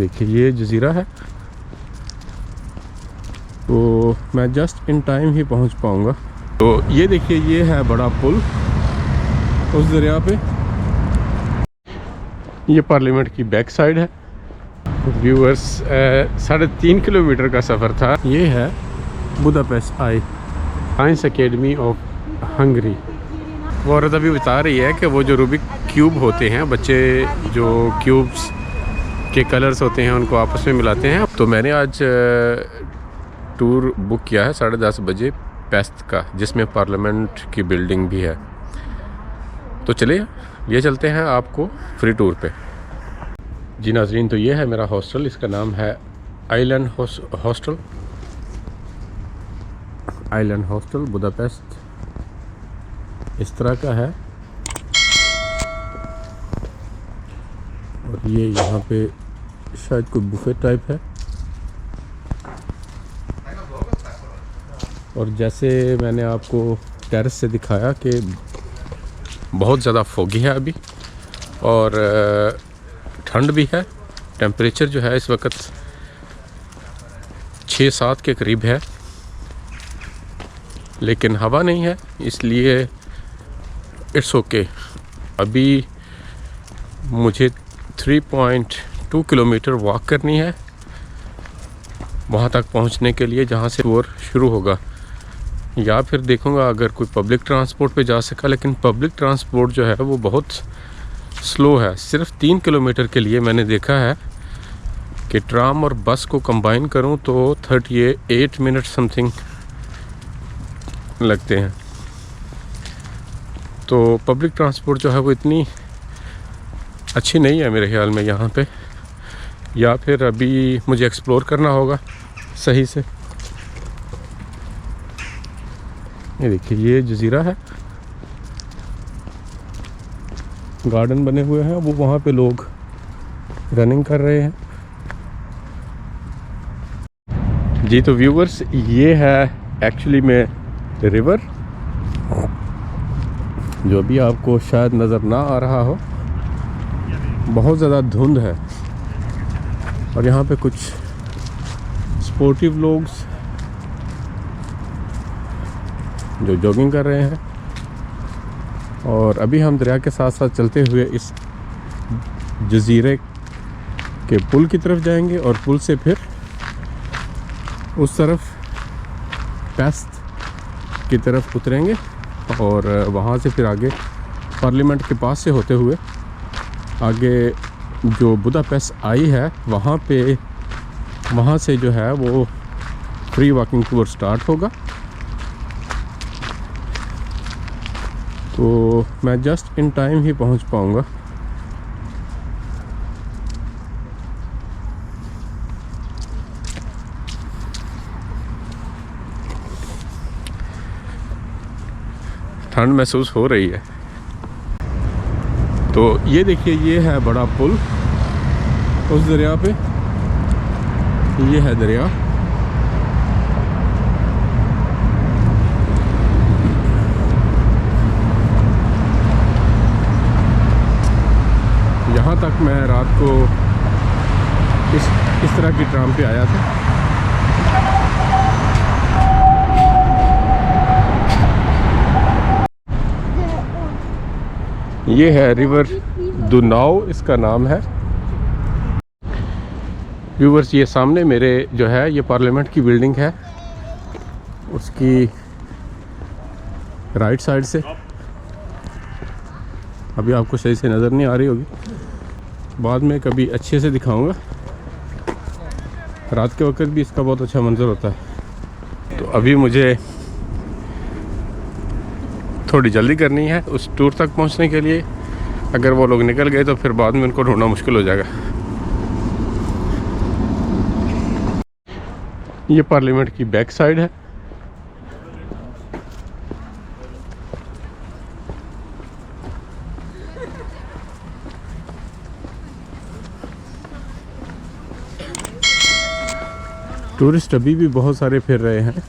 देखिए ये जजीरा है, तो मैं जस्ट इन टाइम ही पहुंच पाऊंगा। तो ये देखिए ये है बड़ा पुल उस दरिया पे। ये पार्लियामेंट की बैक साइड है। व्यूअर्स 3.5 किलोमीटर का सफ़र था। ये है Budapest I science academy of Hungary. वो औरत अभी बता रही है कि वो जो रूबिक क्यूब होते हैं, बच्चे जो क्यूब्स के कलर्स होते हैं उनको आपस में मिलाते हैं। तो मैंने आज टूर बुक किया है 10:30 बजे पेस्ट का, जिसमें पार्लियामेंट की बिल्डिंग भी है। तो चलिए ये चलते हैं आपको फ्री टूर पे। जी नाजरीन, तो ये है मेरा हॉस्टल। इसका नाम है island hostel. Island hostel Budapest इस तरह का है। और ये यहाँ पे शायद कोई बुफे टाइप है। और जैसे मैंने आपको टेरेस से दिखाया कि बहुत ज़्यादा फोगी है अभी, और ठंड भी है। टेम्परेचर जो है इस वक्त 6-7 के करीब है, लेकिन हवा नहीं है, इसलिए इट्स ओके। अभी मुझे 3.2 किलोमीटर वॉक करनी है वहाँ तक पहुँचने के लिए, जहाँ से टूर शुरू होगा। या फिर देखूँगा अगर कोई पब्लिक ट्रांसपोर्ट पे जा सका, लेकिन पब्लिक ट्रांसपोर्ट जो है वो बहुत स्लो है। सिर्फ 3 किलोमीटर के लिए मैंने देखा है कि ट्राम और बस को कंबाइन करूं तो 38 मिनट समथिंग लगते हैं। तो पब्लिक ट्रांसपोर्ट जो है वो इतनी अच्छी नहीं है मेरे ख्याल में यहाँ पे। या फिर अभी मुझे एक्सप्लोर करना होगा सही से। ये देखिए ये जजीरा है, गार्डन बने हुए हैं, वो वहाँ पे लोग रनिंग कर रहे हैं। जी तो व्यूवर्स, ये है एक्चुअली में रिवर, जो अभी आपको शायद नज़र ना आ रहा हो। बहुत ज़्यादा धुंध है और यहाँ पे कुछ स्पोर्टिव लोग जो जॉगिंग कर रहे हैं। और अभी हम दरिया के साथ साथ चलते हुए इस जजीरे के पुल की तरफ जाएंगे और पुल से फिर उस तरफ पेस्ट की तरफ उतरेंगे और वहाँ से फिर आगे पार्लियामेंट के पास से होते हुए आगे जो बुदापेस्ट आई है वहाँ से जो है वो फ्री वॉकिंग टूर स्टार्ट होगा। तो मैं जस्ट इन टाइम ही पहुंच पाऊंगा। ठंड महसूस हो रही है। तो ये देखिए ये है बड़ा पुल उस दरिया पे। ये है दरिया। यहाँ तक मैं रात को इस तरह की ट्राम पे आया था। ये है रिवर दुनाव, इसका नाम है। व्यूवर्स, ये सामने मेरे जो है ये पार्लियामेंट की बिल्डिंग है, उसकी राइट साइड से। अभी आपको सही से नज़र नहीं आ रही होगी, बाद में कभी अच्छे से दिखाऊंगा। रात के वक्त भी इसका बहुत अच्छा मंजर होता है। तो अभी मुझे थोड़ी जल्दी करनी है उस टूर तक पहुंचने के लिए। अगर वो लोग निकल गए तो फिर बाद में उनको ढूंढना मुश्किल हो जाएगा। ये पार्लियामेंट की बैक साइड है। टूरिस्ट अभी भी बहुत सारे फिर रहे हैं।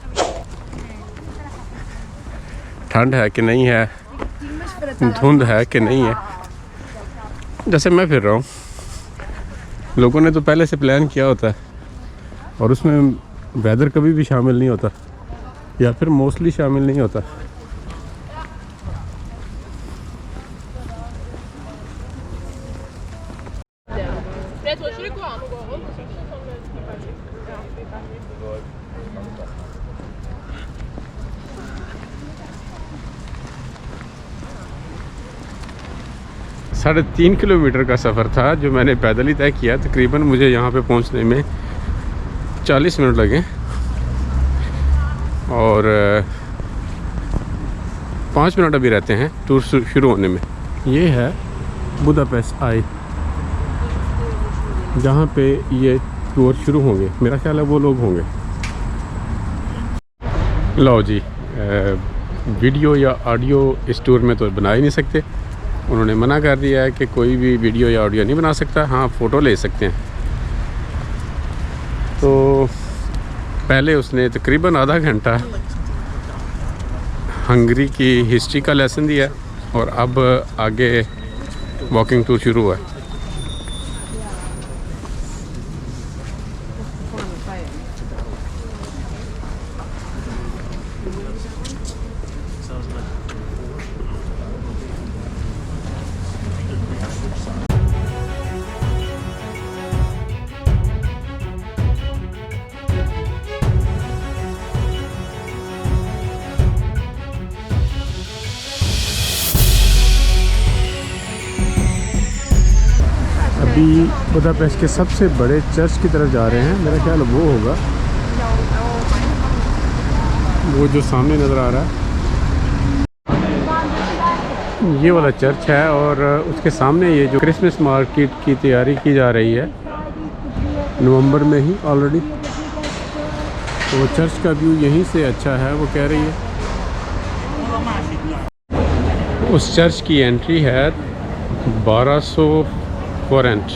ठंड है कि नहीं है, धुंध है कि नहीं है, जैसे मैं फिर रहा हूँ। लोगों ने तो पहले से प्लान किया होता है और उसमें वेदर कभी भी शामिल नहीं होता या फिर मोस्टली शामिल नहीं होता। साढ़े 3 किलोमीटर का सफ़र था जो मैंने पैदल ही तय किया। तकरीबन मुझे यहाँ पे पहुँचने में 40 मिनट लगे और 5 मिनट अभी रहते हैं टूर शुरू होने में। ये है बुदापेस्ट आई, जहाँ पे ये टूर शुरू होंगे। मेरा ख्याल है वो लोग होंगे। लो जी, वीडियो या ऑडियो इस टूर में तो बना ही नहीं सकते। उन्होंने मना कर दिया है कि कोई भी वीडियो या ऑडियो नहीं बना सकता, हाँ फ़ोटो ले सकते हैं। तो पहले उसने तकरीबन आधा घंटा हंगरी की हिस्ट्री का लेसन दिया और अब आगे वॉकिंग टूर शुरू हुआ है। अभी बुदापेस्ट के सबसे बड़े चर्च की तरफ जा रहे हैं। मेरा ख्याल वो होगा वो जो सामने नज़र आ रहा है, ये वाला चर्च है। और उसके सामने ये जो क्रिसमस मार्केट की तैयारी की जा रही है नवंबर में ही ऑलरेडी, तो वो चर्च का व्यू यहीं से अच्छा है वो कह रही है। उस चर्च की एंट्री है 1200 फॉरेंट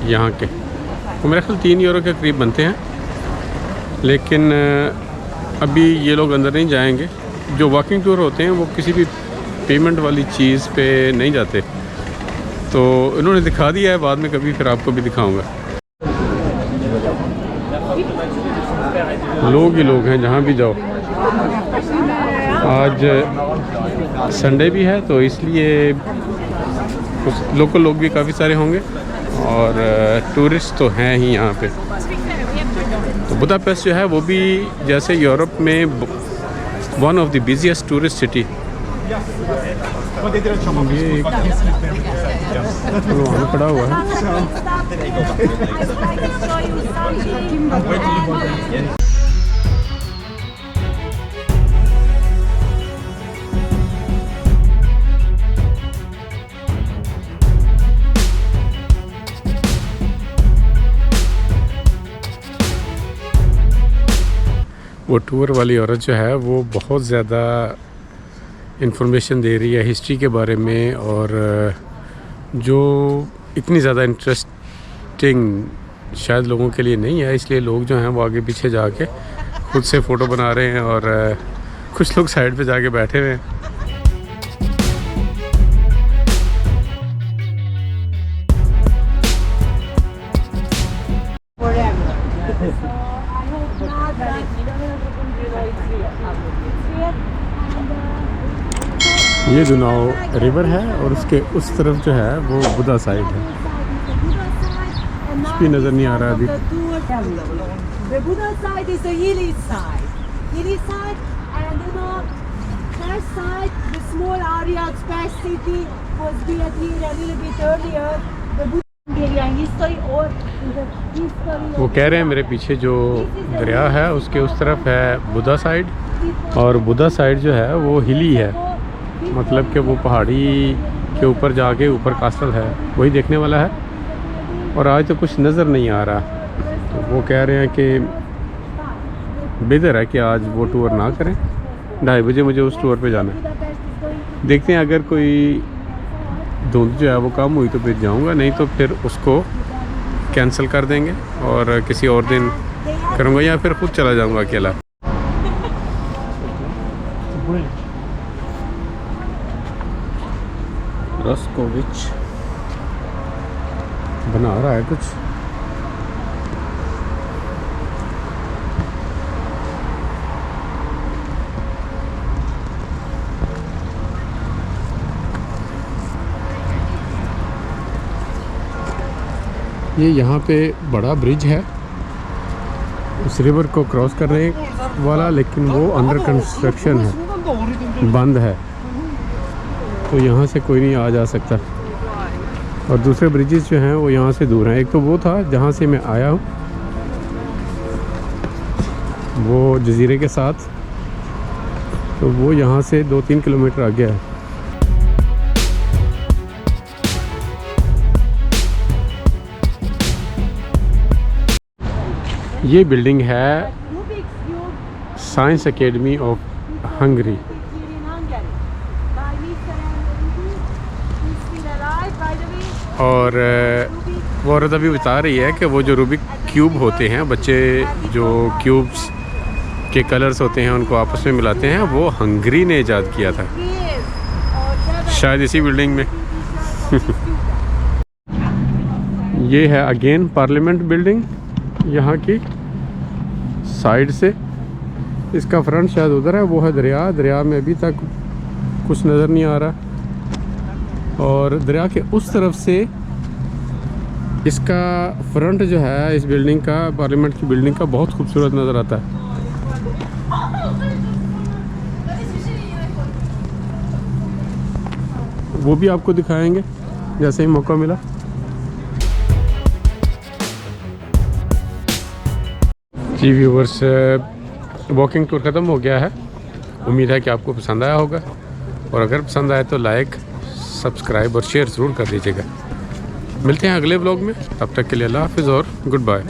यहाँ के, तो मेरे ख्याल 3 यूरो के करीब बनते हैं। लेकिन अभी ये लोग अंदर नहीं जाएंगे। जो वॉकिंग टूर होते हैं वो किसी भी पेमेंट वाली चीज़ पे नहीं जाते, तो इन्होंने दिखा दिया है, बाद में कभी फिर आपको भी दिखाऊंगा। लोग ही लोग हैं जहाँ भी जाओ। आज संडे भी है तो इसलिए कुछ लोकल लोग भी काफ़ी सारे होंगे और टूरिस्ट तो हैं ही यहाँ पे। तो बुदापेस्ट जो है वो भी जैसे यूरोप में one of the busiest tourist city. ये एक वहाँ पड़ा हुआ है। वो टूर वाली औरत जो है वो बहुत ज़्यादा इंफॉर्मेशन दे रही है हिस्ट्री के बारे में, और जो इतनी ज़्यादा इंटरेस्टिंग शायद लोगों के लिए नहीं है, इसलिए लोग जो हैं वो आगे पीछे जाके खुद से फ़ोटो बना रहे हैं और कुछ लोग साइड पे जाके बैठे हुए हैं। ये दुनाव रिवर है और उसके उस तरफ जो है वो बुदा साइड है। कुछ भी नज़र नहीं आ रहा अभी। The Buddha side is the hilly side. Hilly side, and first side, the small area of Space City was built here a little bit earlier. The Buddha area in history or in the history. वो कह रहे हैं मेरे पीछे जो दरिया है उसके उस तरफ है बुदा साइड, और बुदा साइड जो है वो हिली है, मतलब कि वो पहाड़ी के ऊपर जाके ऊपर कासल है, वही देखने वाला है। और आज तो कुछ नज़र नहीं आ रहा, तो वो कह रहे हैं कि बेहतर है कि आज वो टूर ना करें। 2:30 बजे मुझे उस टूर पे जाना है। देखते हैं अगर कोई धुंध जो है वो कम हुई तो फिर जाऊंगा, नहीं तो फिर उसको कैंसिल कर देंगे और किसी और दिन करूंगा, या फिर खुद चला जाऊंगा अकेला। रस्कोविच बना रहा है कुछ। ये यहाँ पे बड़ा ब्रिज है उस रिवर को क्रॉस करने वाला, लेकिन वो अंडर कंस्ट्रक्शन है, बंद है, तो यहाँ से कोई नहीं आ जा सकता। और दूसरे ब्रिजेस जो हैं वो यहाँ से दूर हैं। एक तो वो था जहाँ से मैं आया हूँ, वो जजीरे के साथ, तो वो यहाँ से 2-3 किलोमीटर आगे है। ये बिल्डिंग है Rubik's Cube science academy of Hungary. here in Hungary by Mr. and Ruby. He's still alive, by the way. और Rubik वो औरत अभी बता रही है कि वो जो रूबिक क्यूब होते हैं, बच्चे जो क्यूब्स के कलर्स होते हैं उनको आपस में मिलाते हैं, वो हंगरी ने ईजाद किया था, is or शायद इसी बिल्डिंग में। ये है अगेन पार्लियामेंट बिल्डिंग यहाँ की साइड से। इसका फ्रंट शायद उधर है, वो है दरिया। दरिया में अभी तक कुछ नज़र नहीं आ रहा, और दरिया के उस तरफ से इसका फ्रंट जो है इस बिल्डिंग का, पार्लियामेंट की बिल्डिंग का, बहुत खूबसूरत नज़र आता है। वो भी आपको दिखाएंगे जैसे ही मौका मिला। जी व्यूवर्स, वॉकिंग टूर ख़त्म हो गया है। उम्मीद है कि आपको पसंद आया होगा, और अगर पसंद आए तो लाइक, सब्सक्राइब और शेयर ज़रूर कर दीजिएगा। मिलते हैं अगले ब्लॉग में, तब तक के लिए अल्लाह हाफ़िज़ और गुड बाय।